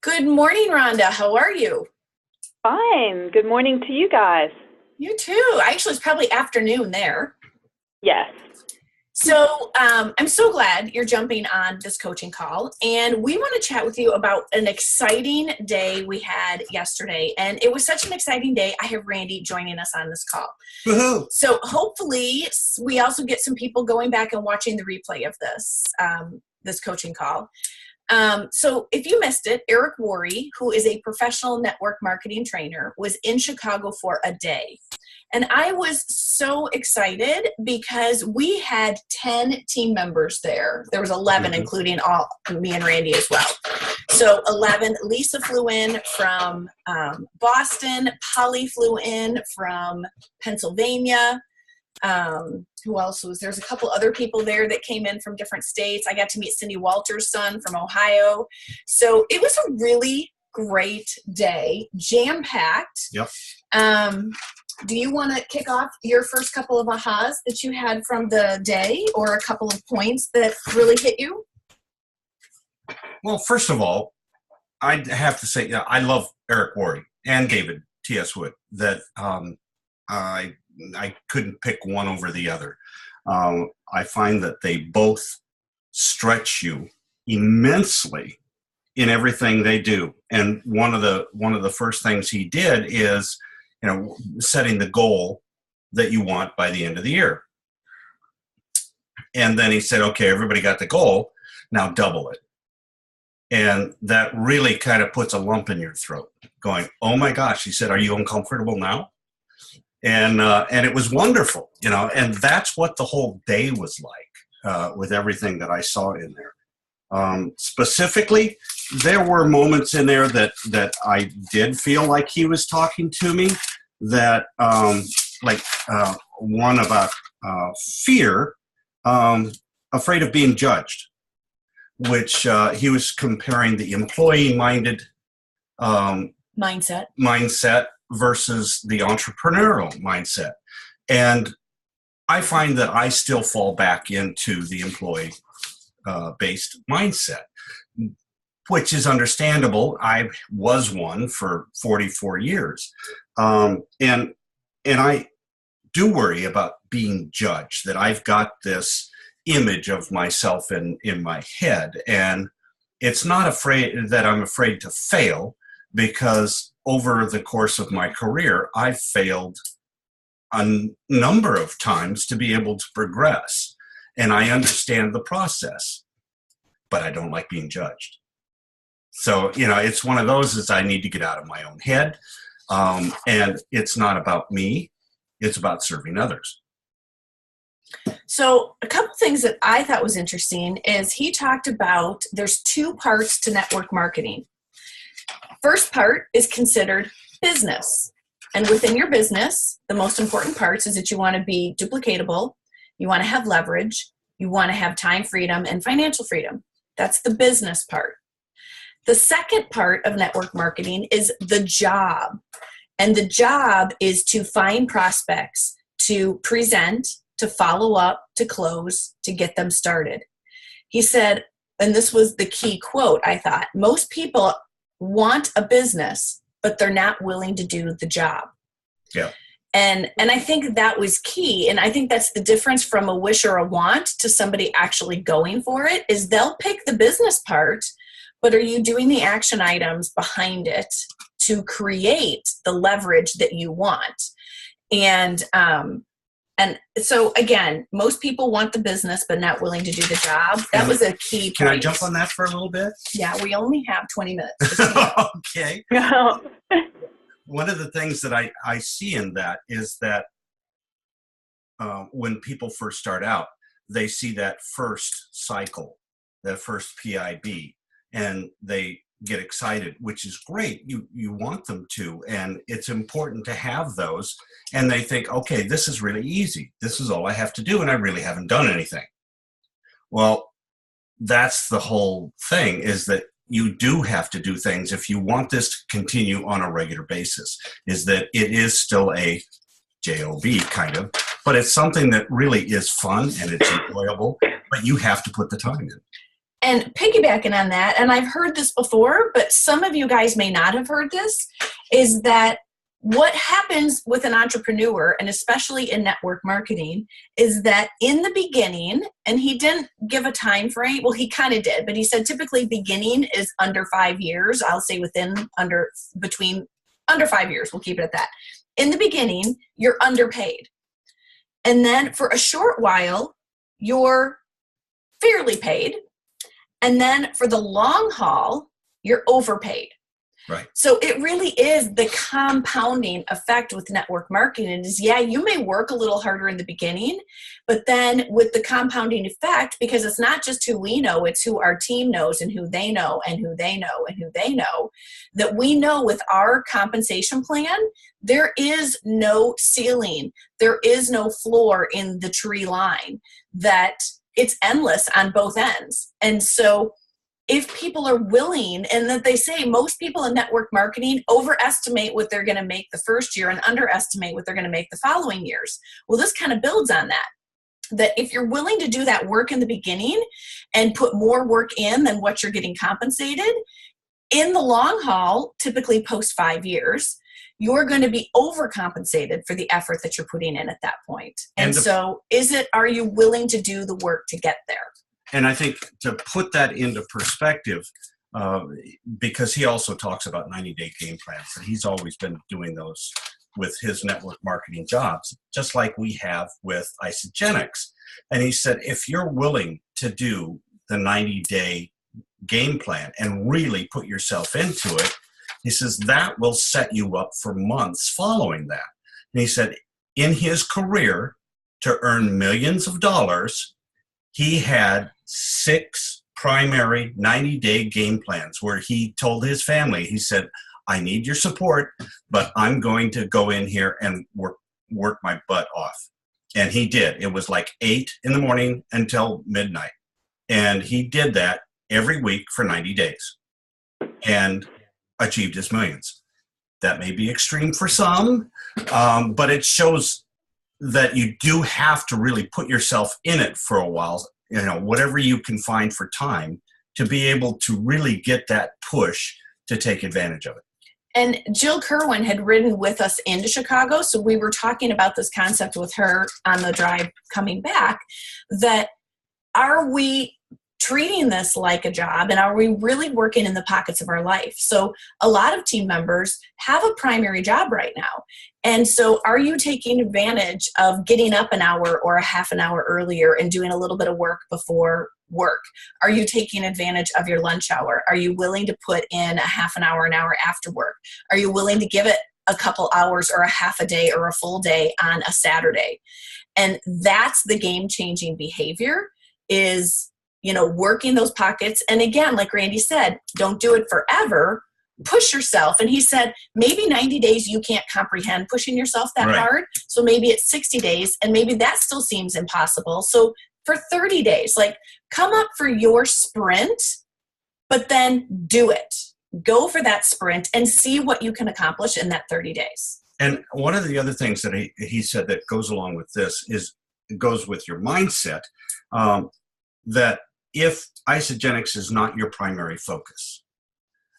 Good morning, Rhonda. How are you? Fine. Good morning to you guys. You too. Actually, it's probably afternoon there. Yes. I'm so glad you're jumping on this coaching call. And we want to chat with you about an exciting day we had yesterday. And it was such an exciting day. I have Randy joining us on this call. Woohoo! So hopefully we also get some people going back and watching the replay of this coaching call. So if you missed it, Eric Worre, who is a professional network marketing trainer, was in Chicago for a day. And I was so excited because we had 10 team members there. There was 11, including all me and Randy as well. So 11, Lisa flew in from Boston. Polly flew in from Pennsylvania. Who else was there's a couple other people there that came in from different states. I got to meet Cindy Walters' son from Ohio. So it was a really great day, jam-packed. Yep. Do you want to kick off your first couple of ahas that you had from the day, or a couple of points that really hit you? Well, first of all, I have to say, I love Eric Worre and David T.S. Wood. That I couldn't pick one over the other. I find that they both stretch you immensely in everything they do. And one of the first things he did is, setting the goal that you want by the end of the year. And then he said, okay, everybody got the goal, now double it. And that really kind of puts a lump in your throat, going, oh my gosh. He said, are you uncomfortable now? And it was wonderful, and that's what the whole day was like, with everything that I saw in there. Specifically, there were moments in there that I did feel like he was talking to me, that one about fear, afraid of being judged, which he was comparing the employee-minded mindset versus the entrepreneurial mindset. And I find that I still fall back into the employee-based mindset, which is understandable. I was one for 44 years. And I do worry about being judged, that I've got this image of myself in my head. And it's not that I'm afraid to fail, because over the course of my career, I've failed a number of times to be able to progress. And I understand the process, but I don't like being judged. So, it's one of those is I need to get out of my own head. And it's not about me. It's about serving others. So a couple things that I thought was interesting is he talked about there's two parts to network marketing. First part is considered business. And within your business, the most important parts is that you want to be duplicatable, you want to have leverage, you want to have time freedom and financial freedom. That's the business part. The second part of network marketing is the job. And the job is to find prospects, to present, to follow up, to close, to get them started. He said, and this was the key quote, I thought, most people want a business, but they're not willing to do the job. Yeah. And I think that was key. And I think that's the difference from a wish or a want to somebody actually going for it, is they'll pick the business part, but are you doing the action items behind it to create the leverage that you want? And so again, most people want the business, but not willing to do the job. That was a key point. Can I jump on that for a little bit? Yeah, we only have 20 minutes. Okay. One of the things that I see in that is that when people first start out, they see that first cycle, that first PIB, and they get excited, which is great. You want them to, and it's important to have those. And they think, okay, this is really easy. This is all I have to do, and I really haven't done anything. Well, that's the whole thing, is that you do have to do things if you want this to continue on a regular basis, is that it is still a job kind of, but it's something that really is fun and it's enjoyable, but you have to put the time in. And piggybacking on that, and I've heard this before, but some of you guys may not have heard this, is that what happens with an entrepreneur, and especially in network marketing, is that in the beginning, and he didn't give a time frame, well, he kind of did, but he said typically beginning is under 5 years. I'll say under 5 years, we'll keep it at that. In the beginning, you're underpaid. And then for a short while, you're fairly paid. And then for the long haul, you're overpaid. Right. So it really is the compounding effect with network marketing. Is, yeah, you may work a little harder in the beginning, but then with the compounding effect, because it's not just who we know, it's who our team knows and who they know and who they know and who they know, that we know with our compensation plan, there is no ceiling. There is no floor in the tree line, that it's endless on both ends. And so if people are willing, and that they say most people in network marketing overestimate what they're going to make the first year and underestimate what they're going to make the following years. Well, this kind of builds on that. That if you're willing to do that work in the beginning and put more work in than what you're getting compensated, in the long haul, typically post 5 years, you're going to be overcompensated for the effort that you're putting in at that point. And so are you willing to do the work to get there? And I think to put that into perspective, because he also talks about 90-day game plans, and he's always been doing those with his network marketing jobs, just like we have with Isagenix. And he said, if you're willing to do the 90-day game plan and really put yourself into it, he says that will set you up for months following that. And he said, in his career, to earn millions of dollars, he had 6 primary 90-day game plans where he told his family, he said, I need your support, but I'm going to go in here and work my butt off. And he did. It was like 8 in the morning until midnight. And he did that every week for 90 days and achieved his millions. That may be extreme for some, but it shows that you do have to really put yourself in it for a while, whatever you can find for time to be able to really get that push to take advantage of it. And Jill Kerwin had ridden with us into Chicago, so we were talking about this concept with her on the drive coming back, that are we treating this like a job, and are we really working in the pockets of our life? So a lot of team members have a primary job right now. And so are you taking advantage of getting up an hour or a half an hour earlier and doing a little bit of work before work? Are you taking advantage of your lunch hour? Are you willing to put in a half an hour after work? Are you willing to give it a couple hours or a half a day or a full day on a Saturday? And that's the game-changing behavior, is working those pockets. And again, like Randy said, don't do it forever. Push yourself. And he said, maybe 90 days you can't comprehend pushing yourself that hard. So maybe it's 60 days, and maybe that still seems impossible. So for 30 days, come up for your sprint, but then do it. Go for that sprint and see what you can accomplish in that 30 days. And one of the other things that he said that goes along with this is, it goes with your mindset, that if Isagenix is not your primary focus,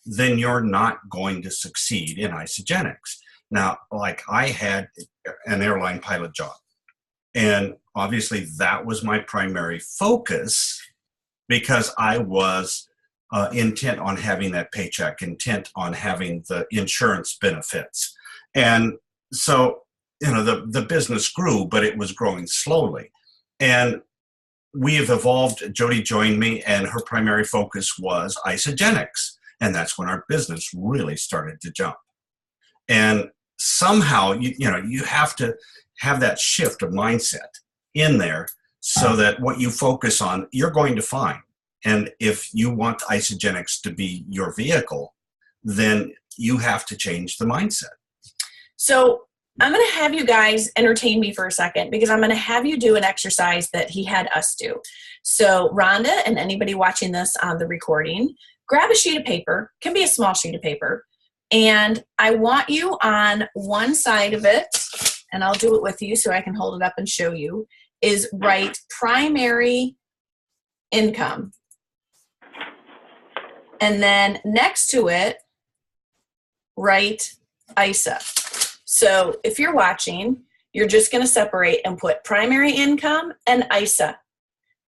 then you're not going to succeed in Isagenix. Now, I had an airline pilot job, and obviously that was my primary focus because I was intent on having that paycheck, intent on having the insurance benefits. And so, the business grew, but it was growing slowly. And we have evolved. Jody joined me, and her primary focus was Isagenix. And that's when our business really started to jump. And somehow, you have to have that shift of mindset in there so that what you focus on, you're going to find. And if you want Isagenix to be your vehicle, then you have to change the mindset. So I'm going to have you guys entertain me for a second, because I'm going to have you do an exercise that he had us do. So Rhonda and anybody watching this on the recording, grab a sheet of paper, can be a small sheet of paper, and I want you on one side of it, and I'll do it with you so I can hold it up and show you, is write primary income. And then next to it, write ISA. So if you're watching, you're just going to separate and put primary income and ISA.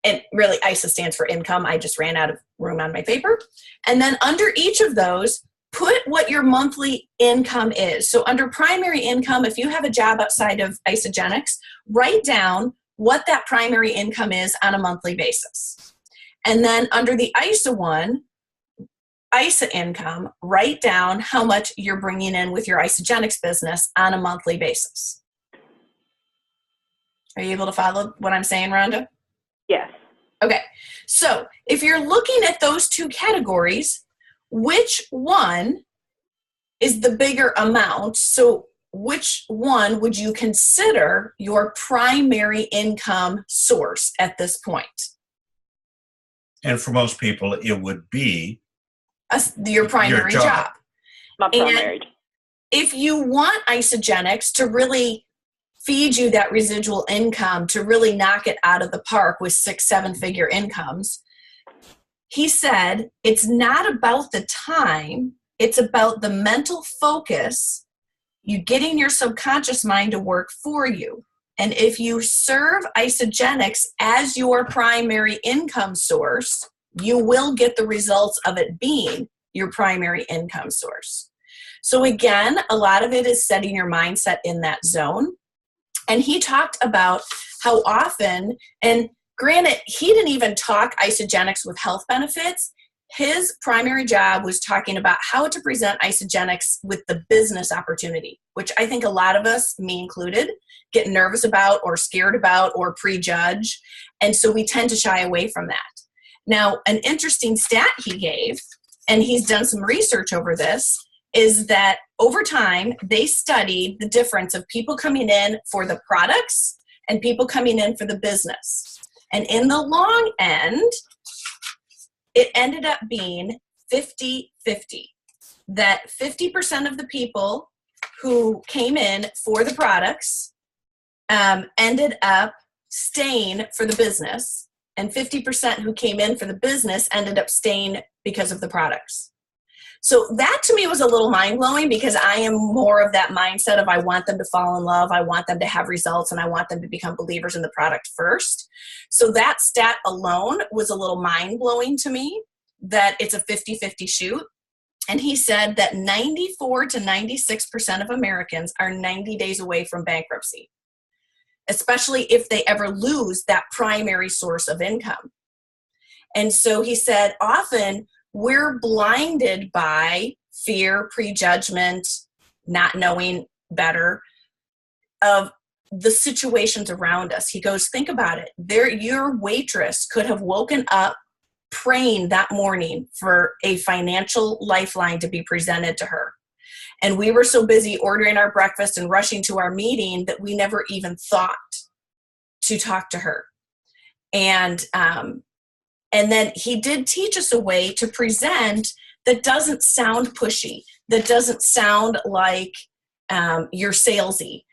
And really, ISA stands for income. I just ran out of room on my paper. And then under each of those, put what your monthly income is. So under primary income, if you have a job outside of Isagenix, write down what that primary income is on a monthly basis. And then under the ISA one, ISA income, write down how much you're bringing in with your Isagenix business on a monthly basis. Are you able to follow what I'm saying, Rhonda? Yes. Okay. So if you're looking at those two categories, which one is the bigger amount? So which one would you consider your primary income source at this point? And for most people, it would be Your primary your job. My primary. If you want Isagenix to really feed you that residual income, to really knock it out of the park with 6-7 figure incomes, he said it's not about the time, it's about the mental focus, you getting your subconscious mind to work for you. And if you serve Isagenix as your primary income source, you will get the results of it being your primary income source. So again, a lot of it is setting your mindset in that zone. And he talked about how often, and granted, he didn't even talk Isagenix with health benefits. His primary job was talking about how to present Isagenix with the business opportunity, which I think a lot of us, me included, get nervous about or scared about or prejudge. And so we tend to shy away from that. Now, an interesting stat he gave, and he's done some research over this, is that over time, they studied the difference of people coming in for the products and people coming in for the business. And in the long end, it ended up being 50-50. That 50% of the people who came in for the products ended up staying for the business, and 50% who came in for the business ended up staying because of the products. So that to me was a little mind-blowing, because I am more of that mindset of I want them to fall in love, I want them to have results, and I want them to become believers in the product first. So that stat alone was a little mind-blowing to me, that it's a 50-50 shoot. And he said that 94 to 96% of Americans are 90 days away from bankruptcy, especially if they ever lose that primary source of income. And so he said often we're blinded by fear, prejudgment, not knowing better of the situations around us. He goes, think about it. Your waitress could have woken up praying that morning for a financial lifeline to be presented to her. And we were so busy ordering our breakfast and rushing to our meeting that we never even thought to talk to her. And then he did teach us a way to present that doesn't sound pushy, that doesn't sound like you're salesy.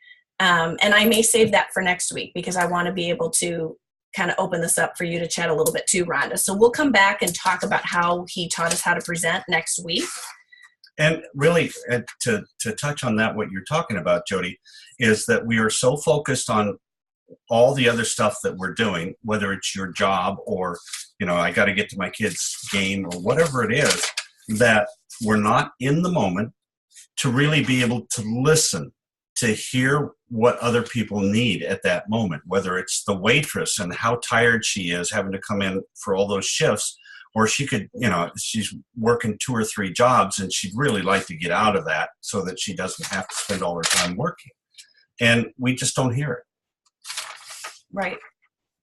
And I may save that for next week, because I want to be able to kind of open this up for you to chat a little bit too, Rhonda. So we'll come back and talk about how he taught us how to present next week. And really, to touch on that, what you're talking about, Jody, is that we are so focused on all the other stuff that we're doing, whether it's your job or, I got to get to my kid's game or whatever it is, that we're not in the moment to really be able to listen, to hear what other people need at that moment, whether it's the waitress and how tired she is having to come in for all those shifts, or she could, she's working 2 or 3 jobs and she'd really like to get out of that so that she doesn't have to spend all her time working. And we just don't hear it. Right.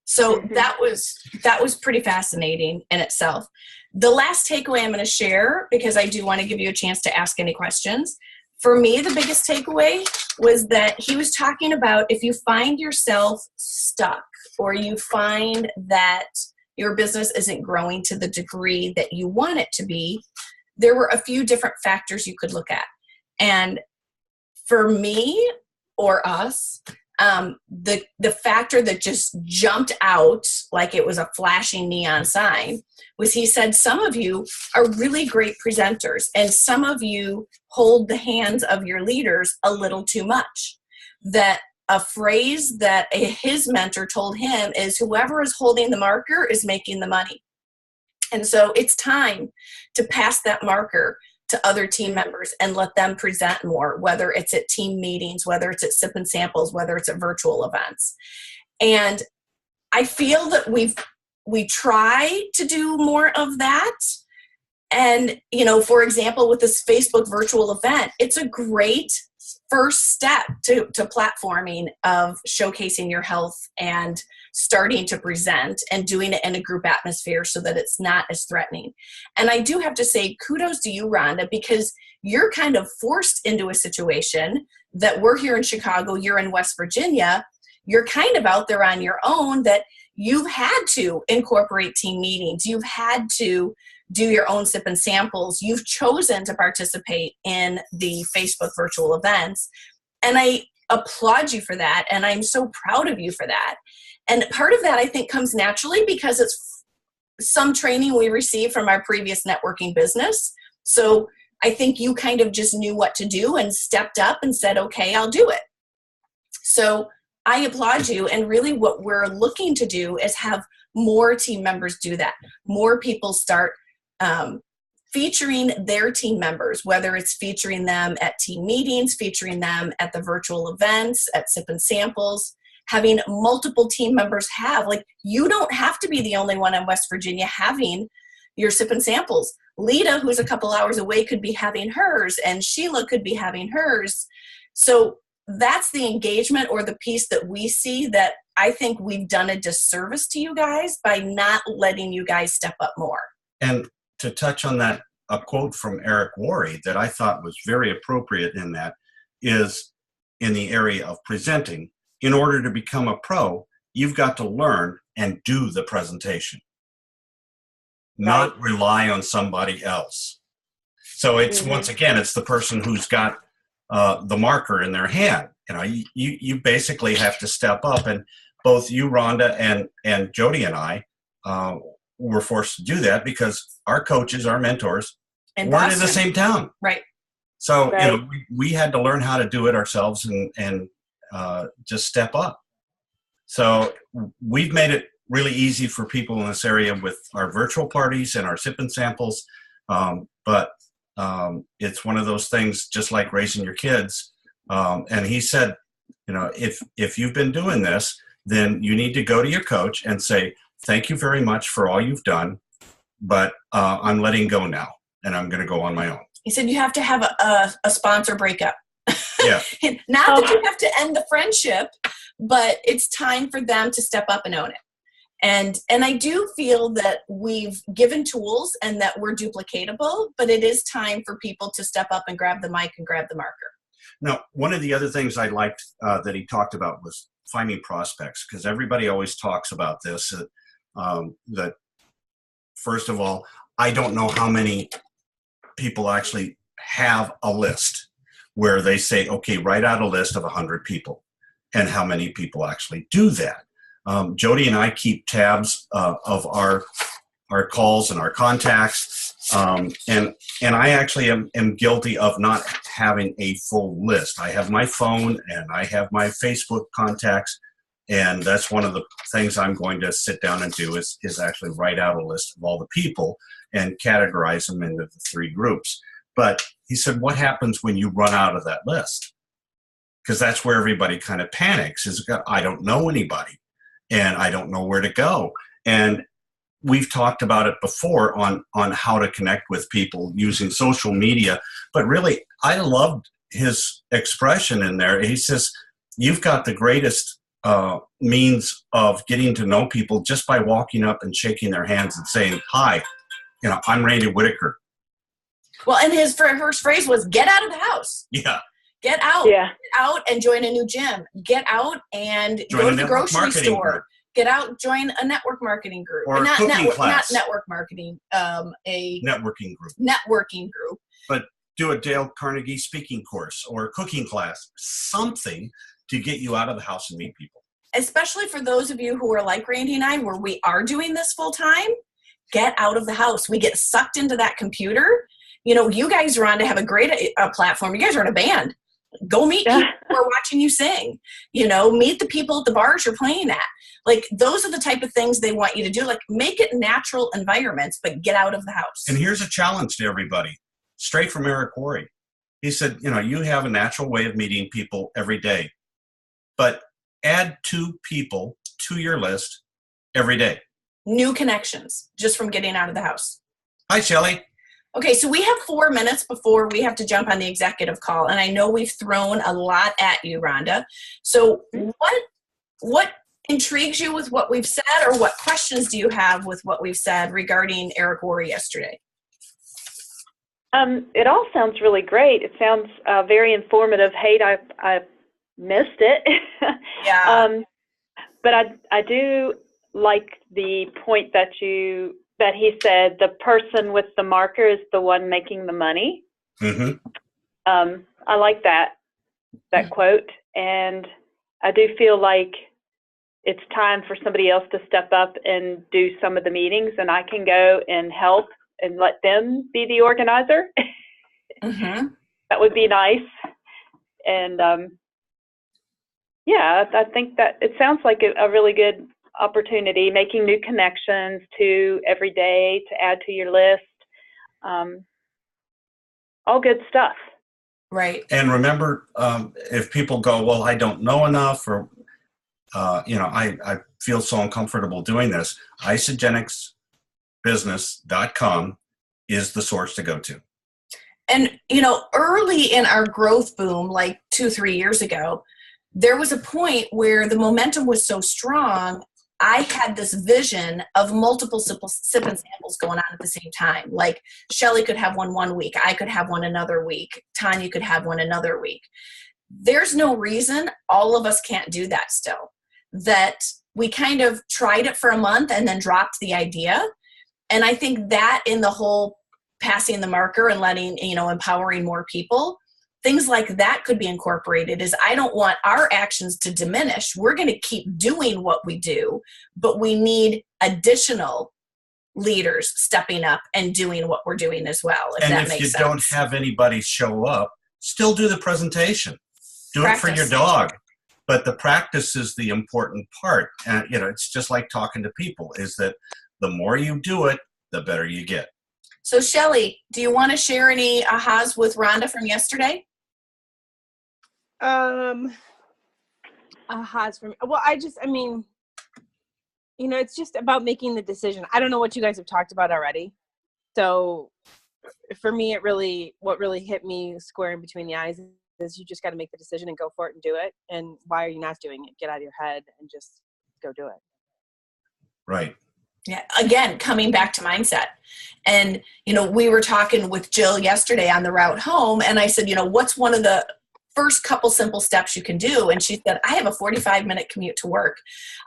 So that was pretty fascinating in itself. The last takeaway I'm going to share, because I do want to give you a chance to ask any questions. For me, the biggest takeaway was that he was talking about if you find yourself stuck, or you find that your business isn't growing to the degree that you want it to be, there were a few different factors you could look at. And for me, or us, The factor that just jumped out like it was a flashing neon sign was he said, some of you are really great presenters and some of you hold the hands of your leaders a little too much. That a phrase that his mentor told him is, whoever is holding the marker is making the money. And so it's time to pass that marker to other team members and let them present more, whether it's at team meetings, whether it's at sip and samples, whether it's at virtual events. And I feel that we try to do more of that. And, you know, for example, with this Facebook virtual event, it's a great first step to platforming of showcasing your health and starting to present and doing it in a group atmosphere so that it's not as threatening. And I do have to say kudos to you, Rhonda, because you're kind of forced into a situation that we're here in Chicago, you're in West Virginia, you're kind of out there on your own, that you've had to incorporate team meetings, you've had to do your own sip and samples, you've chosen to participate in the Facebook virtual events. And I applaud you for that. And I'm so proud of you for that. And part of that, I think, comes naturally because it's some training we received from our previous networking business. So I think you kind of just knew what to do and stepped up and said, okay, I'll do it. So I applaud you. And really what we're looking to do is have more team members do that. More people start featuring their team members, whether it's featuring them at team meetings, featuring them at the virtual events, at sip and samples, having multiple team members have, like, you don't have to be the only one in West Virginia having your sip and samples. Lita, who's a couple hours away, could be having hers, and Sheila could be having hers. So that's the engagement or the piece that we see that I think we've done a disservice to you guys by not letting you guys step up more. And to touch on that, a quote from Eric Worre that I thought was very appropriate in that is, in the area of presenting, in order to become a pro, you've got to learn and do the presentation, not rely on somebody else. So it's, once again, it's the person who's got the marker in their hand. You know, you basically have to step up, and both you, Rhonda, and Jody and I were forced to do that because our coaches, our mentors, weren't in the same town. Right. So, you know, we had to learn how to do it ourselves and just step up. So we've made it really easy for people in this area with our virtual parties and our sip and samples. But it's one of those things, just like raising your kids. And he said, you know, if you've been doing this, then you need to go to your coach and say, thank you very much for all you've done, but I'm letting go now, and I'm going to go on my own. He said you have to have a sponsor breakup. Yeah. Not that you have to end the friendship, but it's time for them to step up and own it. And I do feel that we've given tools and that we're duplicatable, but it is time for people to step up and grab the mic and grab the marker. Now, one of the other things I liked that he talked about was finding prospects, because everybody always talks about this, that first of all, I don't know how many people actually have a list where they say, okay, write out a list of 100 people, and how many people actually do that. Jody and I keep tabs of our calls and our contacts, and I actually am guilty of not having a full list. I have my phone and I have my Facebook contacts, and that's one of the things I'm going to sit down and do is actually write out a list of all the people and categorize them into the 3 groups. But he said, what happens when you run out of that list? Because that's where everybody kind of panics, is I don't know anybody and I don't know where to go. And we've talked about it before on how to connect with people using social media. But really, I loved his expression in there. He says, you've got the greatest means of getting to know people just by walking up and shaking their hands and saying, hi, you know, I'm Randy Whitaker. Well, and his first phrase was, get out of the house. Yeah. Get out. Yeah. Get out and join a new gym. Get out and Join go a to the network grocery marketing store. group. Get out, join a network marketing group. Or a not cooking class. Not network marketing, a Networking group. networking group. But do a Dale Carnegie speaking course or a cooking class, something to get you out of the house and meet people. Especially for those of you who are like Randy and I, where we are doing this full time, get out of the house. We get sucked into that computer. You know, you guys, Rhonda, have a great platform. You guys are in a band. Go meet people who are watching you sing. You know, meet the people at the bars you're playing at. Like, those are the type of things they want you to do. Like, make it natural environments, but get out of the house. And here's a challenge to everybody, straight from Eric Worre. He said, you know, you have a natural way of meeting people every day, but add 2 people to your list every day. New connections just from getting out of the house. Hi, Shelley. Okay, so we have 4 minutes before we have to jump on the executive call, and I know we've thrown a lot at you, Rhonda. So what intrigues you with what we've said, or what questions do you have with what we've said regarding Eric Worre yesterday? It all sounds really great. It sounds very informative. Hate I missed it. Yeah. But I do like the point that he said the person with the marker is the one making the money. Mm-hmm. I like that quote, and I do feel like it's time for somebody else to step up and do some of the meetings, and I can go and help and let them be the organizer. Mm-hmm. That would be nice. And yeah, I think that it sounds like a really good opportunity, making new connections to every day to add to your list. All good stuff. Right. And remember, if people go, well, I don't know enough, or, you know, I feel so uncomfortable doing this, isagenixbusiness.com is the source to go to. And, you know, early in our growth boom, like 2-3 years ago, there was a point where the momentum was so strong, I had this vision of multiple sip and samples going on at the same time. Like, Shelley could have one week, I could have one another week, Tanya could have one another week. There's no reason all of us can't do that still. That we kind of tried it for a month and then dropped the idea. And I think that in the whole passing the marker and letting, you know, empowering more people, things like that could be incorporated. Is I don't want our actions to diminish. We're going to keep doing what we do, but we need additional leaders stepping up and doing what we're doing as well. If And that if makes you sense. don't have anybody show up, still do the presentation. Do Practice. it for your dog. But the practice is the important part. And, you know, it's just like talking to people, is that the more you do it, the better you get. So, Shelley, do you want to share any ahas with Rhonda from yesterday? Ahas for me. Well, I mean, you know, it's just about making the decision. I don't know what you guys have talked about already. So for me, what really hit me square in between the eyes is you just got to make the decision and go for it and do it. And why are you not doing it? Get out of your head and just go do it. Right. Yeah. Again, coming back to mindset. And, you know, we were talking with Jill yesterday on the route home, and I said, you know, what's one of the first couple simple steps you can do? And she said, I have a 45-minute commute to work.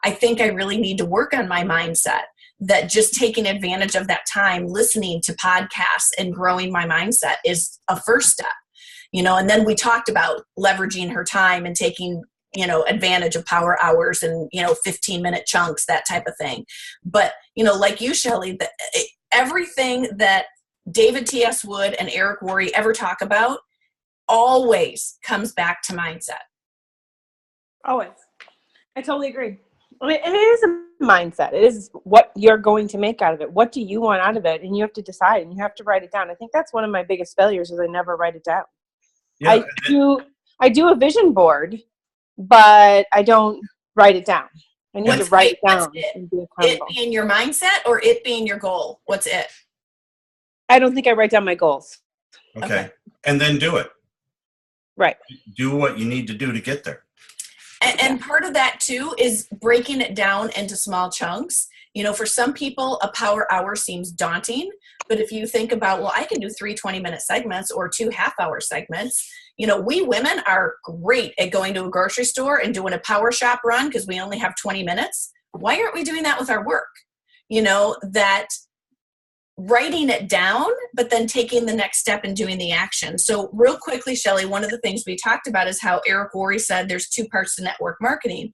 I think I really need to work on my mindset, that just taking advantage of that time, listening to podcasts and growing my mindset is a first step, you know. And then we talked about leveraging her time and taking, you know, advantage of power hours and, you know, 15-minute chunks, that type of thing. But, you know, like you, Shelley, everything that David T.S. Wood and Eric Worre ever talk about always comes back to mindset. Always. I totally agree. I mean, it is a mindset. It is what you're going to make out of it. What do you want out of it? And you have to decide, and you have to write it down. I think that's one of my biggest failures, is I never write it down. Yeah. I do a vision board, but I don't write it down. I need to write it down and be accountable. It being your mindset or it being your goal? What's it? I don't think I write down my goals. Okay. And then do it. Right. Do what you need to do to get there. And part of that too is breaking it down into small chunks. You know, for some people, a power hour seems daunting, but if you think about, well, I can do 3 20-minute segments or 2 half-hour segments. You know, we women are great at going to a grocery store and doing a power shop run because we only have 20 minutes. Why aren't we doing that with our work? You know, that writing it down, but then taking the next step and doing the action. So real quickly, Shelley, one of the things we talked about is how Eric Worre said there's two parts to network marketing.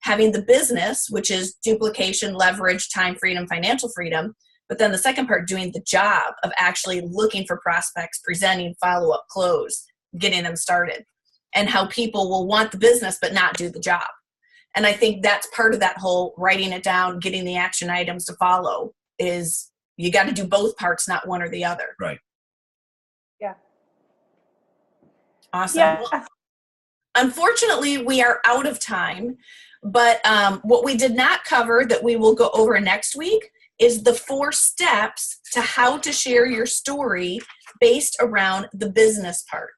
Having the business, which is duplication, leverage, time freedom, financial freedom. But then the second part, doing the job of actually looking for prospects, presenting, follow-up, close, getting them started. And how people will want the business but not do the job. And I think that's part of that whole writing it down, getting the action items to follow is you got to do both parts, not one or the other. Right. Yeah. Awesome. Yeah. Well, unfortunately, we are out of time. But what we did not cover that we will go over next week is the 4 steps to how to share your story based around the business part.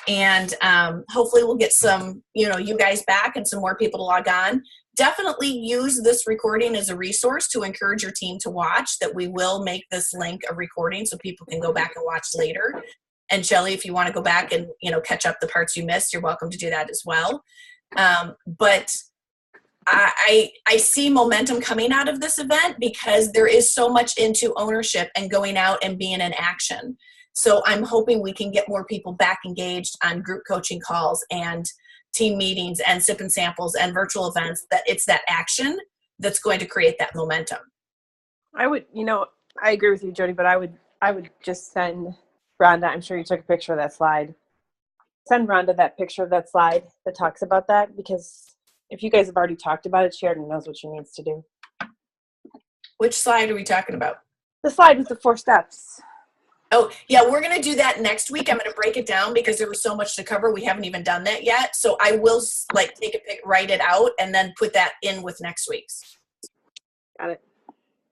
And hopefully we'll get some, you guys back and some more people to log on. Definitely use this recording as a resource to encourage your team to watch, that we will make this link a recording so people can go back and watch later. And Shelley, if you want to go back and, catch up the parts you missed, you're welcome to do that as well. But I see momentum coming out of this event because there is so much into ownership and going out and being in action. So I'm hoping we can get more people back engaged on group coaching calls and team meetings and sip and samples and virtual events, that it's that action that's going to create that momentum. I would, I agree with you, Jody, but I would just send Rhonda, I'm sure you took a picture of that slide. Send Rhonda that picture of that slide that talks about that, because if you guys have already talked about it, she already knows what she needs to do. Which slide are we talking about? The slide with the 4 steps. Oh, yeah, we're going to do that next week. I'm going to break it down because there was so much to cover. We haven't even done that yet. So I will take a pic, write it out, and then put that in with next week's. Got it.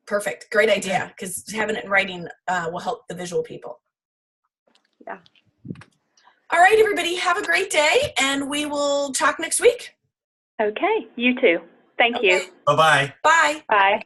Perfect. Great idea, because having it in writing will help the visual people. Yeah. All right, everybody, have a great day, and we will talk next week. Okay, you too. Thank you. Bye-bye. Bye. Bye.